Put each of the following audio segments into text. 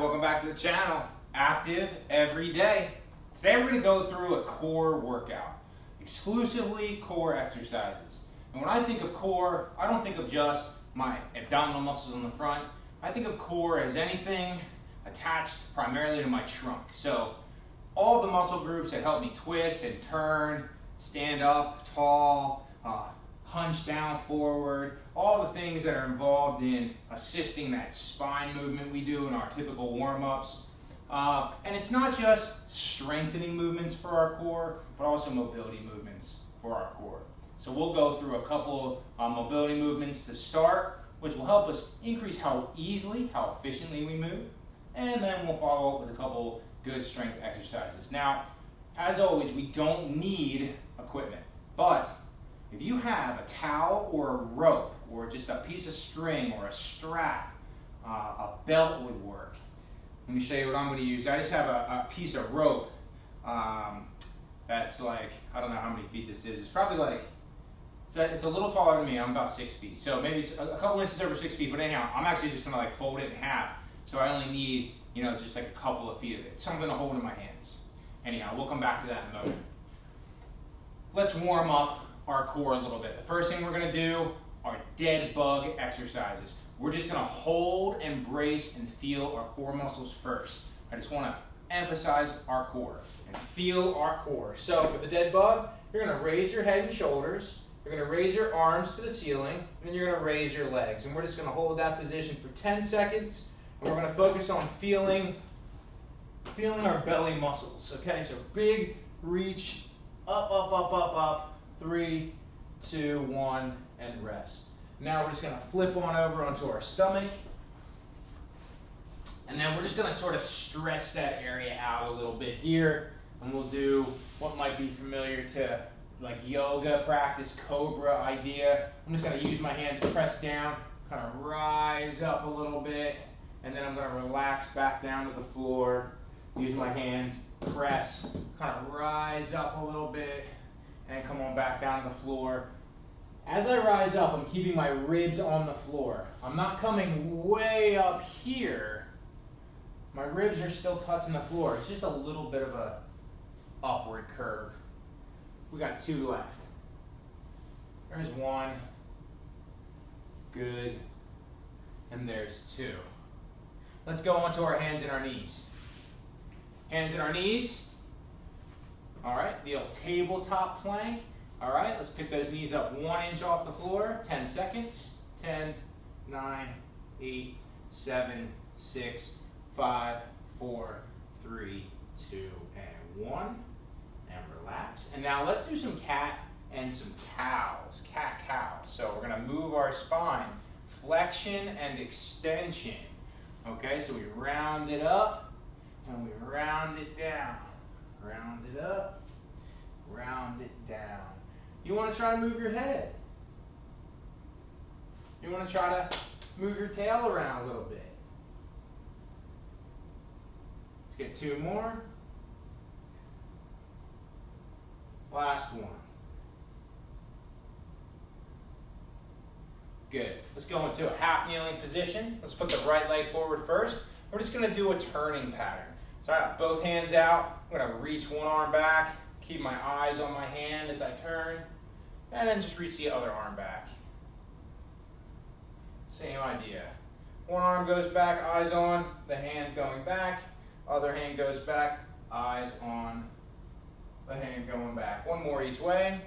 welcome back to the channel. Active every day. Today we're going to go through a core workout, exclusively core exercises. And when I think of core, I don't think of just my abdominal muscles in the front. I think of core as anything attached primarily to my trunk. So all the muscle groups that help me twist and turn, stand up tall, hunch down forward, all the things that are involved in assisting that spine movement we do in our typical warm-ups. And it's not just strengthening movements for our core, but also mobility movements for our core. So we'll go through a couple mobility movements to start, which will help us increase how easily, how efficiently we move. And then we'll follow up with a couple good strength exercises. Now, as always, we don't need equipment, but if you have a towel or a rope or just a piece of string or a strap, a belt would work. Let me show you what I'm going to use. I just have a piece of rope that's like, I don't know how many feet this is. It's probably like, it's a little taller than me. I'm about 6 feet. So maybe it's a couple inches over 6 feet, but anyhow, I'm actually just going to like fold it in half. So I only need, just like a couple of feet of it. Something to hold in my hands. Anyhow, we'll come back to that in a moment. Let's warm up our core a little bit. The first thing we're going to do are dead bug exercises. We're just going to hold and brace and feel our core muscles first. I just want to emphasize our core and feel our core. So for the dead bug, you're going to raise your head and shoulders. You're going to raise your arms to the ceiling, and then you're going to raise your legs. And we're just going to hold that position for 10 seconds. And we're going to focus on feeling our belly muscles. Okay, so big reach, up, up, up, up, up. 3, 2, 1, and rest. Now we're just going to flip on over onto our stomach. And then we're just going to sort of stretch that area out a little bit here. And we'll do what might be familiar to like yoga practice, cobra idea. I'm just going to use my hands pressed down, kind of rise up a little bit. And then I'm going to relax back down to the floor. Use my hands, press, kind of rise up a little bit. And come on back down to the floor. As I rise up, I'm keeping my ribs on the floor. I'm not coming way up here. My ribs are still touching the floor. It's just a little bit of a upward curve. We got 2 left. There's 1. Good. And there's 2. Let's go onto our hands and our knees. Hands and our knees. All right, the old tabletop plank. All right, let's pick those knees up 1 inch off the floor. 10 seconds. 10, 9, 8, 7, 6, 5, 4, 3, 2, and 1. And relax. And now let's do some cat and some cows. Cat-cow. So we're going to move our spine. Flexion and extension. Okay, so we round it up and we round it down. Round it up, round it down. You want to try to move your head. You want to try to move your tail around a little bit. Let's get 2 more. Last one. Good. Let's go into a half kneeling position. Let's put the right leg forward first. We're just going to do a turning pattern. So I have both hands out. I'm going to reach one arm back, keep my eyes on my hand as I turn, and then just reach the other arm back. Same idea. One arm goes back, eyes on, the hand going back. Other hand goes back, eyes on, the hand going back. 1 more each way.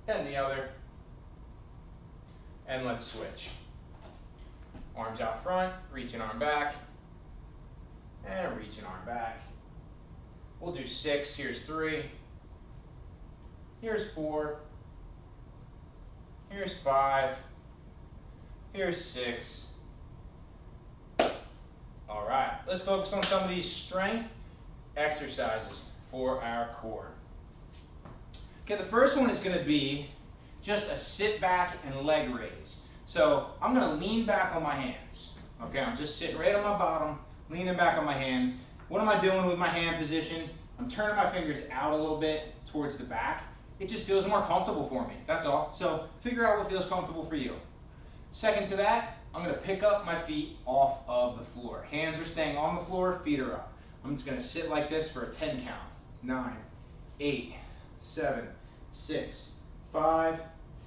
And the other. And let's switch. Arms out front, reach an arm back. And reach an arm back. We'll do 6. Here's 3. Here's 4. Here's 5. Here's 6. All right, let's focus on some of these strength exercises for our core. Okay, the first one is going to be just a sit back and leg raise. So I'm going to lean back on my hands. Okay, I'm just sitting right on my bottom, leaning back on my hands. What am I doing with my hand position? I'm turning my fingers out a little bit towards the back. It just feels more comfortable for me, that's all. So figure out what feels comfortable for you. Second to that, I'm gonna pick up my feet off of the floor. Hands are staying on the floor, feet are up. I'm just gonna sit like this for a 10 count. 9, 8, 7, 6, 5,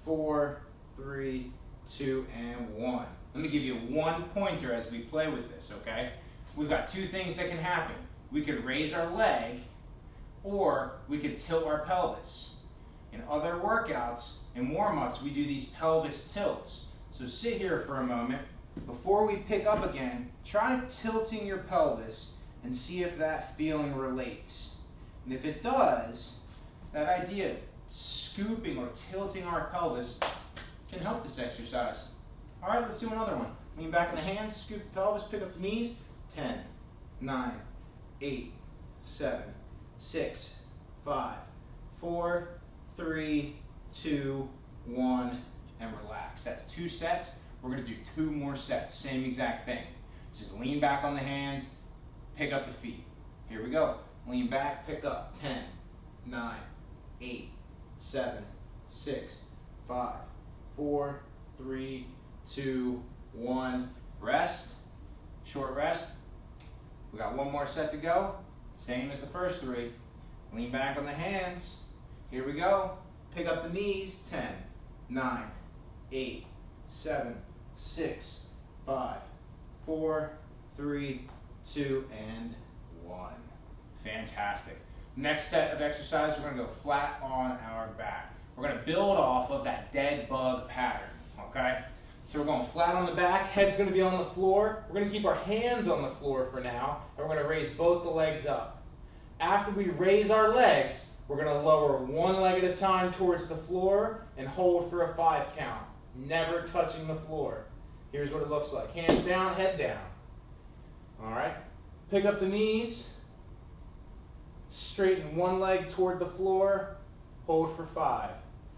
4, 3, 2, and 1. Let me give you one pointer as we play with this, okay? We've got two things that can happen. We could raise our leg, or we could tilt our pelvis. In other workouts and warm-ups, we do these pelvis tilts. So sit here for a moment. Before we pick up again, try tilting your pelvis and see if that feeling relates. And if it does, that idea of scooping or tilting our pelvis can help this exercise. All right, let's do another one. Lean back in the hands, scoop the pelvis, pick up the knees. 10, 9, 8, 7, 6, 5, 4, 3, 2, 1, and relax. That's 2 sets. We're gonna do 2 more sets, same exact thing. Just lean back on the hands, pick up the feet. Here we go. Lean back, pick up. 10, 9, 8, 7, 6, 5, 4, 3, 2, 1. Rest, short rest. We got 1 more set to go. Same as the first 3. Lean back on the hands. Here we go. Pick up the knees. 10, 9, 8, 7, 6, 5, 4, 3, 2, and 1. Fantastic. Next set of exercise, we're gonna go flat on our back. We're gonna build off of that dead bug pattern, okay? So we're going flat on the back, head's gonna be on the floor. We're gonna keep our hands on the floor for now, and we're gonna raise both the legs up. After we raise our legs, we're gonna lower one leg at a time towards the floor and hold for a 5 count, never touching the floor. Here's what it looks like. Hands down, head down. All right, pick up the knees, straighten one leg toward the floor, hold for 5,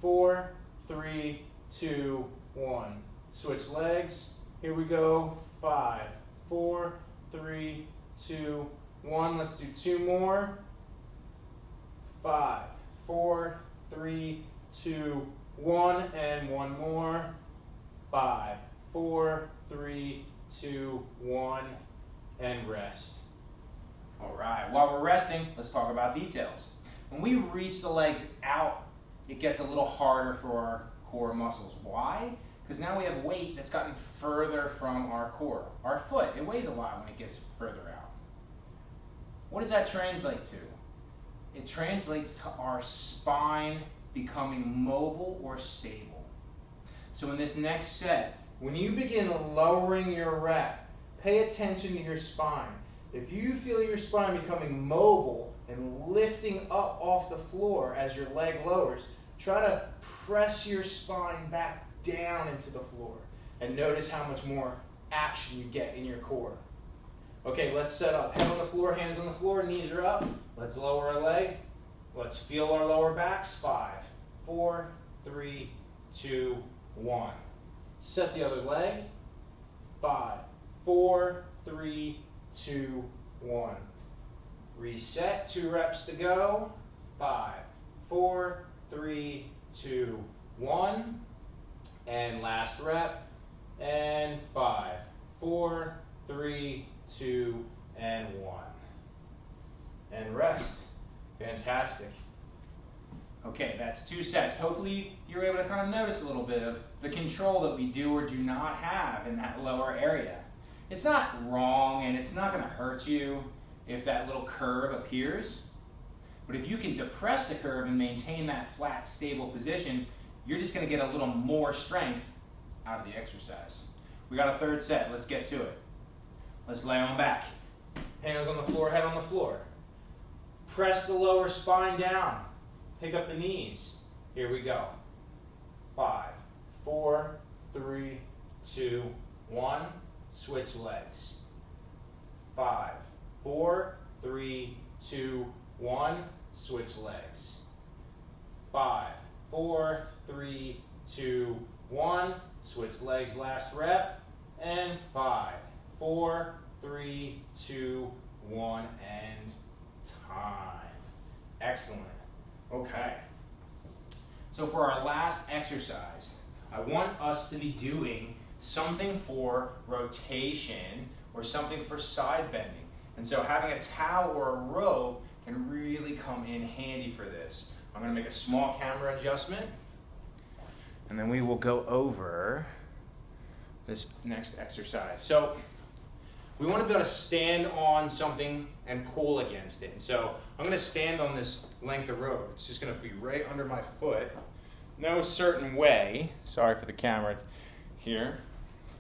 4, 3, 2, 1. Switch legs, here we go, 5, 4, 3, 2, 1. Let's do 2 more. 5, 4, 3, 2, 1, and 1 more. 5, 4, 3, 2, 1, and rest. All right, while we're resting, let's talk about details. When we reach the legs out, it gets a little harder for our core muscles. Why? Because now we have weight that's gotten further from our core. Our foot, it weighs a lot when it gets further out. What does that translate to? It translates to our spine becoming mobile or stable. So in this next set, when you begin lowering your rep, pay attention to your spine. If you feel your spine becoming mobile and lifting up off the floor as your leg lowers, try to press your spine back down into the floor and notice how much more action you get in your core. Okay, let's set up. Head on the floor, hands on the floor, knees are up. Let's lower our leg. Let's feel our lower backs. 5, 4, 3, 2, 1. Set the other leg. 5, 4, 3, 2, 1. Reset, 2 reps to go. 5, 4, 3, 2, 1. And last rep. And 5, 4, 3, 2, and 1. And rest. Fantastic. Okay, that's 2 sets. Hopefully you're able to kind of notice a little bit of the control that we do or do not have in that lower area. It's not wrong and it's not going to hurt you if that little curve appears. But if you can depress the curve and maintain that flat, stable position, you're just going to get a little more strength out of the exercise. We got a 3rd set. Let's get to it. Let's lay on back. Hands on the floor, head on the floor. Press the lower spine down. Pick up the knees. Here we go. 5, 4, 3, 2, 1. Switch legs. 5, 4, 3, 2, 1. Switch legs. 5, 4, 3, 2, 1. Switch legs, last rep. And 5, 4, 3, 2, 1, and time. Excellent. Okay. So for our last exercise, I want us to be doing something for rotation or something for side bending. And so having a towel or a rope can really come in handy for this. I'm gonna make a small camera adjustment, and then we will go over this next exercise. So we want to be able to stand on something and pull against it. And so I'm going to stand on this length of rope. It's just going to be right under my foot. No certain way. Sorry for the camera here.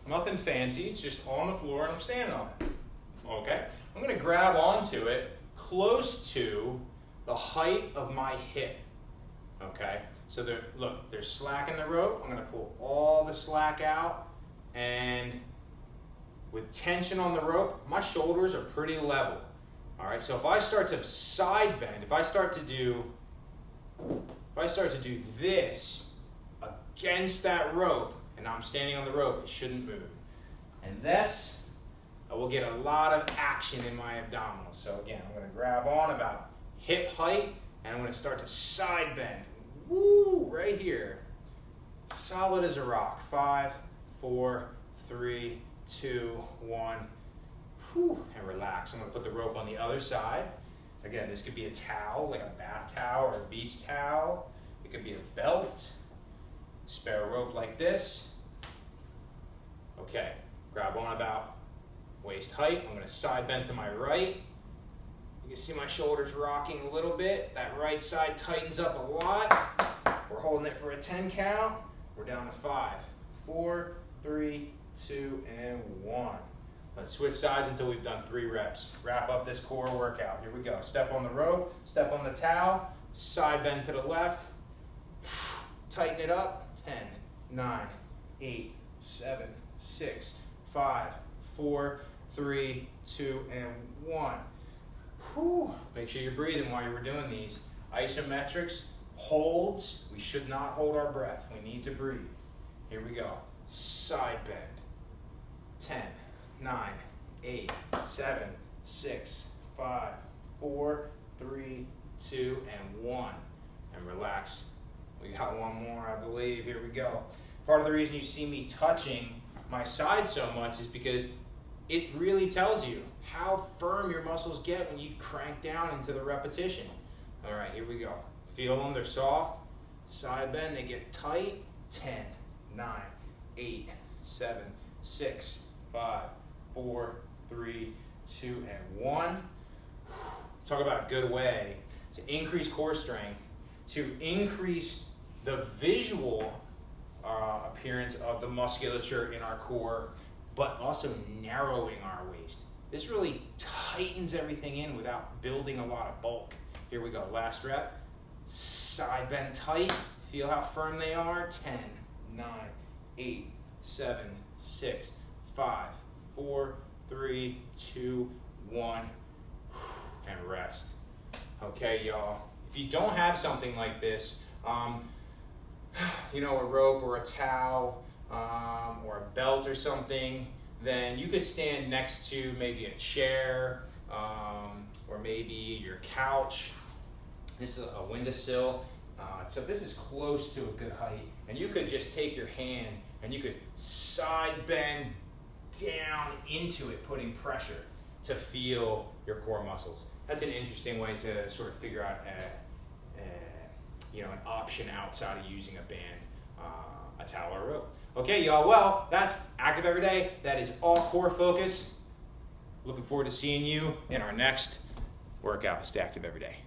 Nothing fancy. It's just on the floor and I'm standing on it. Okay. I'm going to grab onto it close to the height of my hip. Okay. So look, there's slack in the rope. I'm going to pull all the slack out, and with tension on the rope, my shoulders are pretty level. All right, so if I start to side bend, if I start to do this against that rope, and I'm standing on the rope, it shouldn't move. And this, I will get a lot of action in my abdominals. So again, I'm gonna grab on about hip height, and I'm gonna start to side bend. Woo, right here. Solid as a rock. 5, 4, 3, 2, 1. Whew, and relax. I'm going to put the rope on the other side. Again, this could be a towel, like a bath towel or a beach towel. It could be a belt, spare rope like this. Okay, grab on about waist height. I'm going to side bend to my right. You can see my shoulders rocking a little bit. That right side tightens up a lot. We're holding it for a 10 count. We're down to 5, 4, 3, 2, and 1. Let's switch sides until we've done 3 reps. Wrap up this core workout. Here we go. Step on the rope, step on the towel, side bend to the left. Tighten it up. 10, 9, 8, 7, 6, 5, 4, 3, 2, and 1. Whew. Make sure you're breathing while you're doing these. Isometrics, holds. We should not hold our breath. We need to breathe. Here we go. Side bend. 10, 9, 8, 7, 6, 5, 4, 3, 2, and 1. And relax. We got one more, I believe. Here we go. Part of the reason you see me touching my side so much is because it really tells you how firm your muscles get when you crank down into the repetition. All right, here we go. Feel them, they're soft. Side bend, they get tight. 10, 9, 8, 7, 6, 5, 4, 3, 2, and 1. Talk about a good way to increase core strength, to increase the visual appearance of the musculature in our core, but also narrowing our waist. This really tightens everything in without building a lot of bulk. Here we go, last rep. Side bend tight. Feel how firm they are. 10, 9, 8, 7, 6, 5, 4, 3, 2, 1, and rest. Okay, y'all. If you don't have something like this, a rope or a towel or a belt or something, then you could stand next to maybe a chair or maybe your couch. This is a windowsill. So this is close to a good height. And you could just take your hand and you could side bend down into it, putting pressure to feel your core muscles. That's an interesting way to sort of figure out an option outside of using a band, a towel or a rope. Okay, y'all, well, that's Active Every Day. That is all core focus. Looking forward to seeing you in our next workout. Stay active every day.